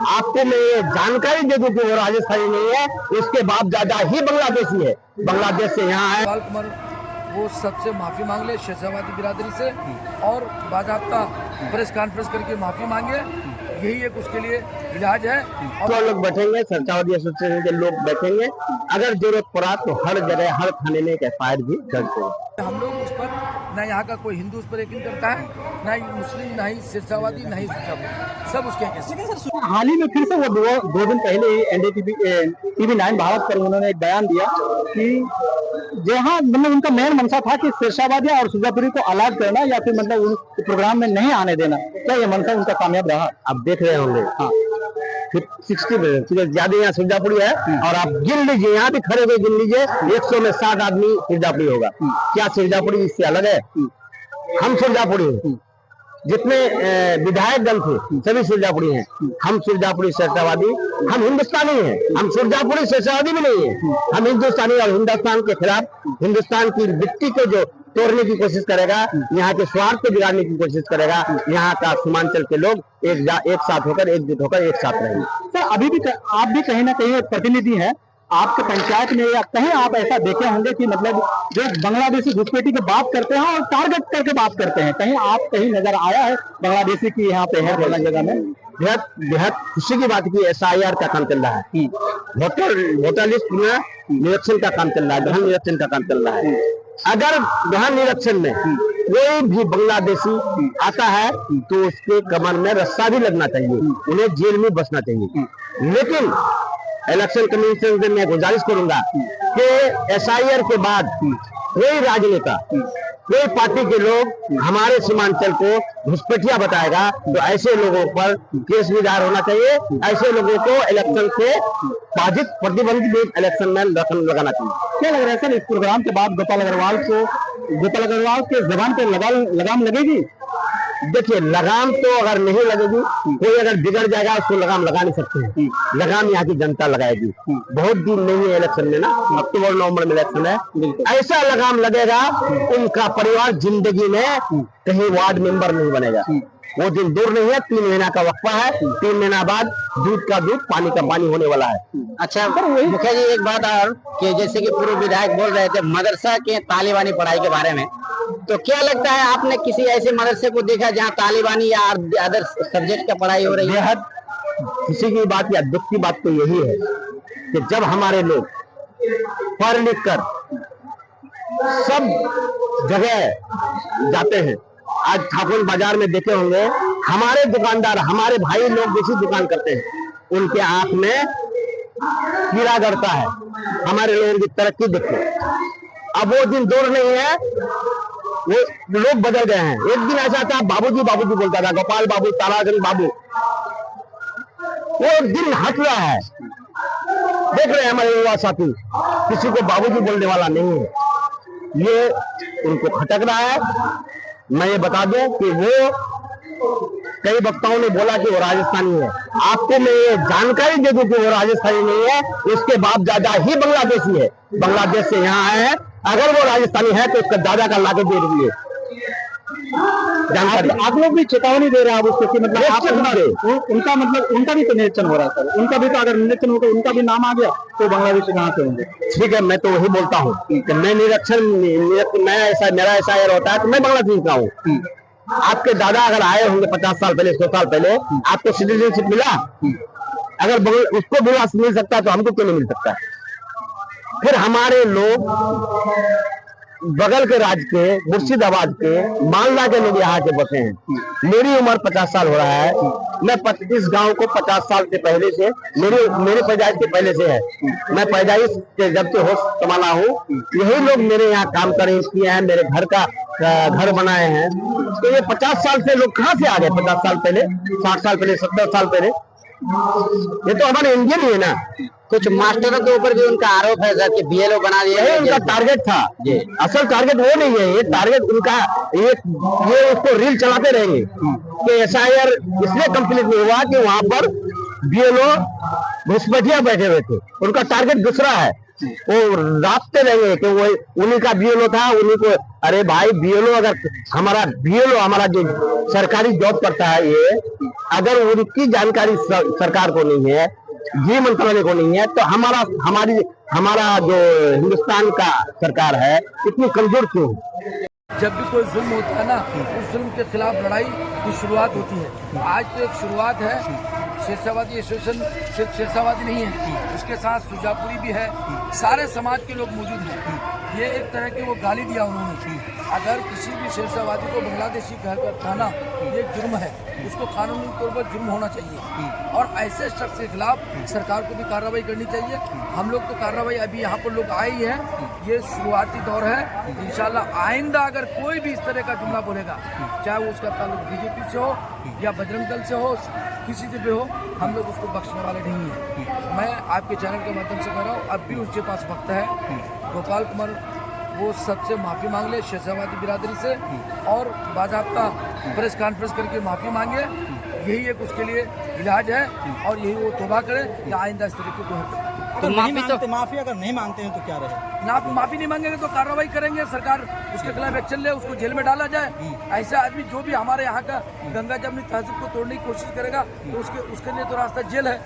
आपको मैं ये जानकारी दे दूं कि वो राजस्थानी नहीं है, उसके बाप दादा ही बांग्लादेशी है, बांग्लादेश से यहाँ है। वो सबसे माफी मांग ले शेषावादी बिरादरी से और बाकायदा प्रेस कॉन्फ्रेंस करके माफी मांगे, यही एक उसके लिए इलाज है। और लोग बैठेंगे, शेषावादी एसोसिएशन के लोग बैठेंगे, अगर जरूरत पड़ा तो हर जगह हर थाने में एक FIR भी दर्ज होगा। हम लोग उस पर न यहाँ का कोई हिंदू उस पर यकीन करता है, न ही मुस्लिम, न ही शेषावादी, न ही सब उसके अगेंस्ट। हाल ही में फिर से वो दो दिन पहले ही NDTV TV9 भारत पर उन्होंने एक बयान दिया कि जहाँ मतलब उनका मेन मंशा था कि शेषावादिया और सुरजापुरी को अलग करना या फिर मतलब उस प्रोग्राम में नहीं आने देना, क्या ये मंशा उनका कामयाब रहा? आप देख रहे होंगे, हाँ 60% ज्यादा यहाँ सुरजापुरी है, और आप गिन लीजिए, यहाँ भी खड़े हुए गिन लीजिए, 100 में 60 आदमी सुरजापुरी होगा। क्या सुरजापुरी इससे अलग है? हम सुरजापुरी हैं, जितने विधायक गण थे सभी सुरजापुरी हैं। हम सुरजापुरी शेषावादी, हम हिंदुस्तानी हैं, हम सुरजापुरी शेषावादी भी नहीं है। हम हिंदुस्तानी, और हिंदुस्तान के खिलाफ, हिंदुस्तान की मिट्टी को जो तोड़ने की कोशिश करेगा, यहाँ के स्वार्थ को बिगाड़ने की कोशिश करेगा, यहाँ का सीमांचल के लोग एक साथ होकर, एकजुट होकर एक साथ रहेंगे। सर अभी भी आप भी कहीं ना कहीं प्रतिनिधि हैं आपके पंचायत में, या कहीं आप ऐसा देखे होंगे कि मतलब जो बांग्लादेशी घुसपैठी की बात करते हैं और टारगेट करके बात करते हैं, कहीं आप कहीं नजर आया है बांग्लादेशी की यहाँ पे है फलाना जगह में? बेहद खुशी की बात की SIR का काम चल रहा है, वोटर लिस्ट में निरीक्षण का काम चल रहा है, गहन निरीक्षण का काम चल रहा है। अगर गहन निरीक्षण में कोई भी बांग्लादेशी आता है तो उसके कमर में रस्सा भी लगना चाहिए, उन्हें जेल में बसना चाहिए। लेकिन इलेक्शन कमीशन से मैं गुजारिश करूंगा कि SIR के बाद कोई राजनेता, कोई पार्टी के लोग हमारे सीमांचल को घुसपैठिया बताएगा तो ऐसे लोगों पर केस भी दायर होना चाहिए, ऐसे लोगों को इलेक्शन से बाधित प्रतिबंधित इलेक्शन में लगाना चाहिए। क्या लग रहा है सर इस प्रोग्राम के बाद गोपाल अग्रवाल के जबान पे लगाम लगेगी? देखिए, लगाम तो अगर नहीं लगेगी, कोई अगर बिगड़ जाएगा उसको लगाम लगा नहीं सकते हैं, लगाम यहाँ की जनता लगाएगी। बहुत दिन नहीं है इलेक्शन में ना, अक्टूबर नवंबर में इलेक्शन है, ऐसा लगाम लगेगा उनका परिवार जिंदगी में कहीं वार्ड मेंबर नहीं बनेगा। वो दिन दूर नहीं है, 3 महीना का वक्फा है, 3 महीना बाद दूध का दूध पानी का पानी होने वाला है। अच्छा मुखिया जी, एक बात और कि जैसे कि पूर्व विधायक बोल रहे थे मदरसा के तालिबानी पढ़ाई के बारे में, तो क्या लगता है आपने किसी ऐसे मदरसे को देखा जहाँ तालिबानी या अदर सब्जेक्ट का पढ़ाई हो रही है? बेहद किसी की बात या दुख की बात तो यही है कि जब हमारे लोग पढ़ लिख कर सब जगह जाते हैं, आज ठाकुर बाजार में देखे होंगे हमारे दुकानदार, हमारे भाई लोग जैसी दुकान करते हैं, उनके आंख में कीड़ा गड़ता है, हमारे लोगों की तरक्की देखो। अब वो दिन दूर नहीं है, वो लोग बदल गए हैं। एक दिन ऐसा था बाबूजी बाबूजी बोलता था, गोपाल बाबू, ताराचंद बाबू, वो दिन हट रहा है। देख रहे हैं हमारे युवा साथी, किसी को बाबूजी बोलने वाला नहीं है, ये उनको खटक रहा है। मैं ये बता दूं कि वो कई वक्ताओं ने बोला कि वो राजस्थानी है, आपको मैं ये जानकारी दे दूं कि वो राजस्थानी नहीं है, उसके बाप दादा ही बांग्लादेशी है, बांग्लादेश से यहाँ आए हैं। अगर वो राजस्थानी है तो उसका दादा का लाके दे दीजिए जानकारी। आप लोग भी चेतावनी दे रहे हैं उसको कि मतलब उनका मतलब उनका भी तो निरीक्षण हो रहा है सर, उनका भी तो अगर निरीक्षण होगा उनका भी नाम आ गया तो बांग्लादेशी कहाँ से होंगे? ठीक है, मैं तो वही बोलता हूँ कि मैं मेरा SIR होता है तो मैं बांग्लादेश का हूँ। आपके दादा अगर आए होंगे 50 साल पहले, 100 साल पहले, आपको सिटीजनशिप मिला? अगर उसको भी मिल सकता है तो हमको क्यों नहीं मिल सकता? फिर हमारे लोग बगल के राज्य के, मुर्शिदाबाद के, मालदा के लोग यहाँ के बसे हैं। मेरी उम्र 50 साल हो रहा है, मैं इस गांव को 50 साल से पहले से, मेरी पैदाइश के पहले से है, मैं पैदाइश के जब से होश संभाला हूँ, यही लोग मेरे यहाँ काम किए हैं, मेरे घर बनाए हैं। तो ये 50 साल से लोग कहाँ से आ गए? 50 साल पहले, 60 साल पहले, 70 साल पहले, ये तो हमारे इंडियन ही है ना। कुछ मास्टरों के ऊपर भी उनका आरोप है सर कि BLO बना दिया है, उनका टारगेट था। असल टारगेट वो नहीं है, ये टारगेट उनका ये उसको रील चलाते रहेंगे कि SIR इसलिए कंप्लीट नहीं हुआ कि वहां पर BLO घुसपैठिया बैठे हुए थे। उनका टारगेट दूसरा है, वो रास्ते रहेंगे कि वो उन्हीं का बीएलओ था, उन्हीं को। अरे भाई बीएलओ, अगर हमारा बीएलओ हमारा जो सरकारी जॉब करता है, ये अगर उनकी जानकारी सरकार को नहीं है, गृह मंत्रालय को नहीं है, तो हमारा जो हिंदुस्तान का सरकार है इतनी कमजोर क्यों? जब भी कोई जुल्म होता है ना, उस जुल्म के खिलाफ लड़ाई की शुरुआत होती है। आज तो एक शुरुआत है, शेरशाहवादी एसोसिएशन सिर्फ शेरशाहवादी नहीं है, उसके साथ सुजापुरी भी है, सारे समाज के लोग मौजूद हैं। ये एक तरह की वो गाली दिया उन्होंने, अगर किसी भी शेरशाहवादी को बांग्लादेशी कहना ये जुर्म है, उसको कानूनी तौर पर जुर्म होना चाहिए और ऐसे शख्स के खिलाफ सरकार को भी कार्रवाई करनी चाहिए। हम लोग तो कार्रवाई अभी यहाँ पर लोग आए ही हैं, ये शुरुआती दौर है। इंशाल्लाह आइंदा अगर कोई भी इस तरह का जुमला बोलेगा, चाहे वो उसका ताल्लुक बीजेपी से हो या बजरंग दल से हो, किसी से भी हो, हम लोग उसको बख्शने वाले नहीं हैं। मैं आपके चैनल के माध्यम से कह रहा हूँ, अब भी उसके पास वक्त है, गोपाल कुमार वो सबसे माफ़ी मांग ले, शेरशाहवादी बिरादरी से, और बाज़ाब्ता प्रेस कॉन्फ्रेंस करके माफ़ी मांगे। यही एक उसके लिए इलाज है और यही वो तौबा करे कि आइंदा इस तरीके को माफी अगर नहीं मांगते हैं तो क्या रहे? ना माफी नहीं मांगेंगे तो कार्रवाई करेंगे, सरकार उसके खिलाफ एक्शन ले, उसको जेल में डाला जाए। ऐसा आदमी जो भी हमारे यहाँ का गंगा जमनी तहजीब को तोड़ने की कोशिश करेगा तो उसके लिए तो रास्ता जेल है,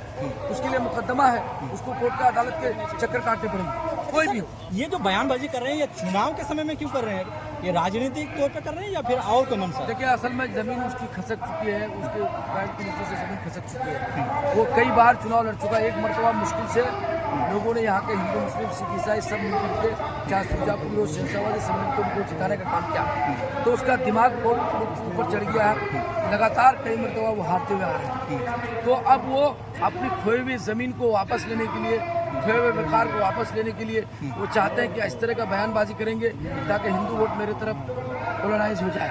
उसके लिए मुकदमा है, उसको कोर्ट का अदालत के चक्कर काटने पड़ेंगे, कोई भी हो। ये जो बयानबाजी कर रहे हैं, ये चुनाव के समय में क्यों कर रहे हैं? ये राजनीतिक तौर पे कर रहे हैं या फिर और का मंशा? देखिए, असल में जमीन उसकी खसक चुकी है, उसके पैर के नीचे से जमीन खसक चुकी है। वो कई बार चुनाव लड़ चुका है, एक मरतबा मुश्किल से लोगों ने यहाँ के हिंदू मुस्लिम सिख ईसाई सब मिलकर के, चाहे सुजापुरी और शेरशाहवादी सब मिलकर उनको जिताने का काम किया, तो उसका दिमाग बहुत ऊपर चढ़ गया है। लगातार कई मरतबा वो हारते हुए आ रहे हैं, तो अब वो अपनी खोई हुई ज़मीन को वापस लेने के लिए, खोए हुए वकार को वापस लेने के लिए वो चाहते हैं कि इस तरह का बयानबाजी करेंगे ताकि हिंदू वोट मेरे तरफ पोलराइज हो जाए।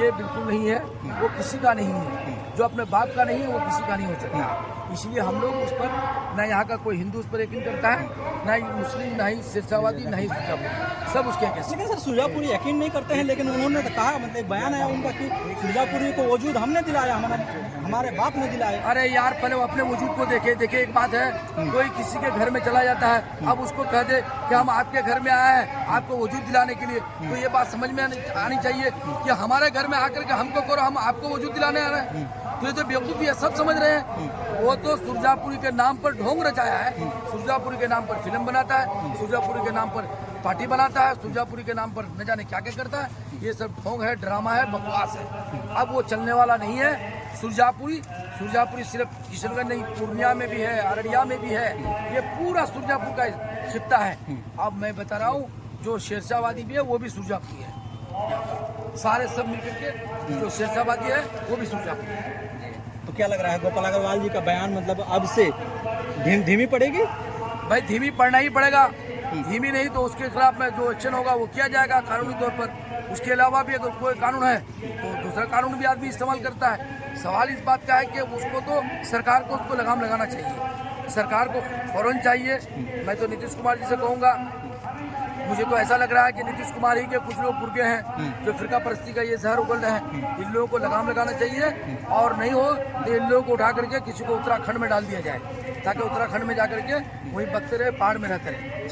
ये बिल्कुल नहीं है, वो किसी का नहीं है, जो अपने बाप का नहीं है वो किसी का नहीं हो सकता। इसलिए हम लोग उस पर, न यहाँ का कोई हिंदू उस पर यकीन करता है, न ही मुस्लिम, न ही शेरशाहवादी, न ही सुजापुरी, सब उसके अगेंस्ट। लेकिन सर सुजापुरी यकीन नहीं करते हैं, लेकिन उन्होंने तो कहा, मतलब बयान आया उनका कि सुजापुरी को वजूद हमने दिलाया, हमारे बाप ने दिलाया। अरे यार, पहले वो अपने वजूद को देखे। देखिए, एक बात है, कोई किसी के घर में चला जाता है, अब उसको कह दे कि हम आपके घर में आए हैं आपको वजूद दिलाने के लिए, तो ये बात समझ में आनी चाहिए कि हमारे घर में आकर के हमको करो, हम आपको वजूद दिलाने आ रहे हैं। तो ये तो बेवकूफ़ी है, सब समझ रहे हैं। वो तो सुरजापुरी के नाम पर ढोंग रचाया है, सुरजापुरी के नाम पर फिल्म बनाता है, सुरजापुरी के नाम पर पार्टी बनाता है, सुरजापुरी के नाम पर न जाने क्या क्या करता है। ये सब ढोंग है, ड्रामा है, बकवास है, अब वो चलने वाला नहीं है। सुरजापुरी सिर्फ किशनगंज नहीं, पूर्णिया में भी है, अररिया में भी है, ये पूरा सुरजापुर का खित्ता है। अब मैं बता रहा हूँ, जो शेरशाहवादी भी है वो भी सुरजापुरी है, सारे सब मिलकर के जो शेरशाहवादी है वो भी सुरजापुरी है। तो क्या लग रहा है गोपाल अग्रवाल जी का बयान, मतलब अब से धीमी पड़ेगी? भाई धीमी पड़ना ही पड़ेगा, धीमी नहीं तो उसके खिलाफ में जो एक्शन होगा वो किया जाएगा कानूनी तौर पर। उसके अलावा भी अगर कोई कानून है तो दूसरा कानून भी आदमी इस्तेमाल करता है। सवाल इस बात का है कि उसको तो सरकार को उसको लगाम लगाना चाहिए, सरकार को फौरन चाहिए। मैं तो नीतीश कुमार जी से कहूँगा, मुझे तो ऐसा लग रहा है कि नीतीश कुमार ही के कुछ लोग गुर्गे हैं जो फिरका परस्ती का ये जहर उगल रहे हैं, इन लोगों को लगाम लगाना चाहिए, और नहीं हो तो इन लोगों को उठा करके किसी को उत्तराखंड में डाल दिया जाए, ताकि उत्तराखंड में जाकर के वहीं बकते रहे, पहाड़ में रहते रहे।